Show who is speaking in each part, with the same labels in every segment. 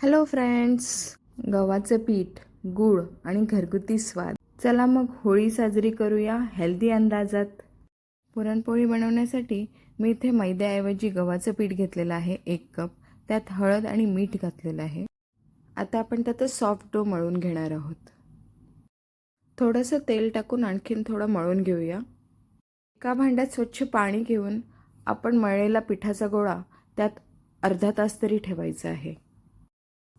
Speaker 1: Hello friends, गव्हाचं पीठ, गूळ आणि घरगुती स्वाद. चला मग होळी साजरी करूया हेल्दी अंदाजात. पुरणपोळी बनवण्यासाठी मी इथे मैद्याऐवजी गव्हाचं पीठ घेतलेलं आहे 1 कप. त्यात हळद आणि मीठ घातलेलं आहे. आता आपण त्यात सॉफ्ट डो मळून घेणार आहोत. थोडंसं तेल टाकून आणखीन थोडं मळून घेऊया. एका भांड्यात स्वच्छ पाणी घेऊन आपण मळलेला पिठाचा गोळा त्यात अर्धा तास तरी ठेवायचा आहे.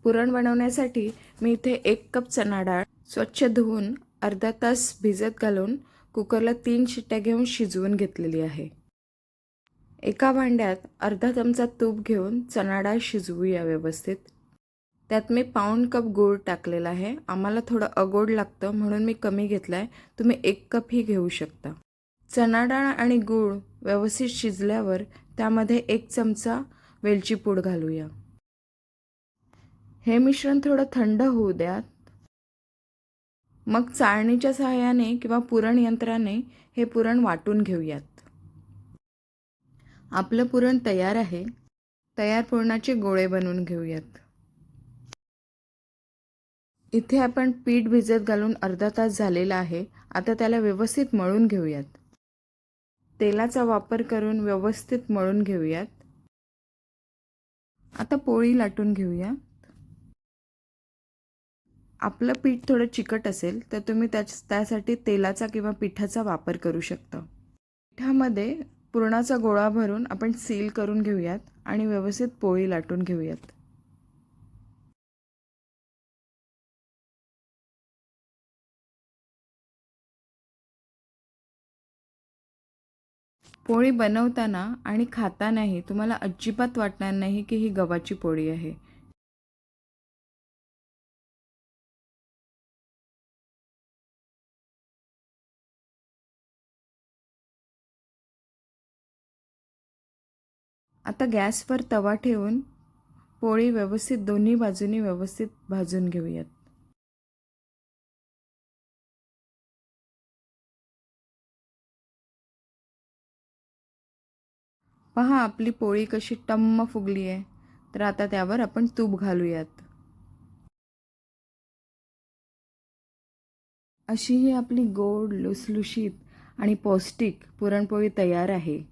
Speaker 1: पुरण बनवण्यासाठी मी इथे 1 कप चणा डाळ स्वच्छ धुवून अर्धा तास भिजत घालून कुकरला 3 शिट्ट्या घेऊन शिजवून घेतलेली आहे. एका भांड्यात अर्धा चमचा तूप घेऊन चणा डाळ शिजवूया व्यवस्थित. त्यात मी पाऊण कप गूळ टाकलेला आहे. आम्हाला थोडं अगोड लागतं म्हणून मी कमी घेतला आहे. तुम्ही 1 कपही घेऊ शकता. चणा डाळ आणि गूळ व्यवस्थित शिजल्यावर त्यामध्ये 1 चमचा वेलची पूड घालूया. हे मिश्रण थोडं थंड होऊ द्या. मग चाळणीच्या सहाय्याने किंवा पुरण यंत्राने हे पुरण वाटून घेऊयात. आपलं पुरण तयार आहे. तयार पुरणाचे गोळे बनवून घेऊयात. इथे आपण पीठ भिजत घालून अर्धा तास झालेला आहे. आता त्याला व्यवस्थित मळून घेऊयात. तेलाचा वापर करून व्यवस्थित मळून घेऊयात. आता पोळी लाटून घेऊया. आपलं पीठ थोडं चिकट असेल तर तुम्ही त्यासाठी तेलाचा किंवा पिठाचा वापर करू शकता. पिठामध्ये पुरणाचा गोळा भरून आपण सील करून घेऊयात आणि व्यवस्थित पोळी लाटून घेऊयात. पोळी बनवताना आणि खातानाही तुम्हाला अजिबात वाटणार नाही की ही गव्हाची पोळी आहे. आता गॅसवर तवा ठेवून पोळी व्यवस्थित दोन्ही बाजूनी व्यवस्थित भाजून घेऊयात. पहा आपली पोळी कशी टम्म फुगली आहे. तर आता त्यावर आपण तूप घालूयात. अशी ही आपली गोड, लुसलुशीत आणि पौष्टिक पुरणपोळी तयार आहे.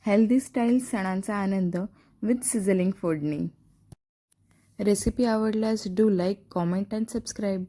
Speaker 1: हेल्दी स्टाईल सणांचा आनंद विथ सिझलिंग फोडणी. रेसिपी आवडल्यास do like, comment and subscribe.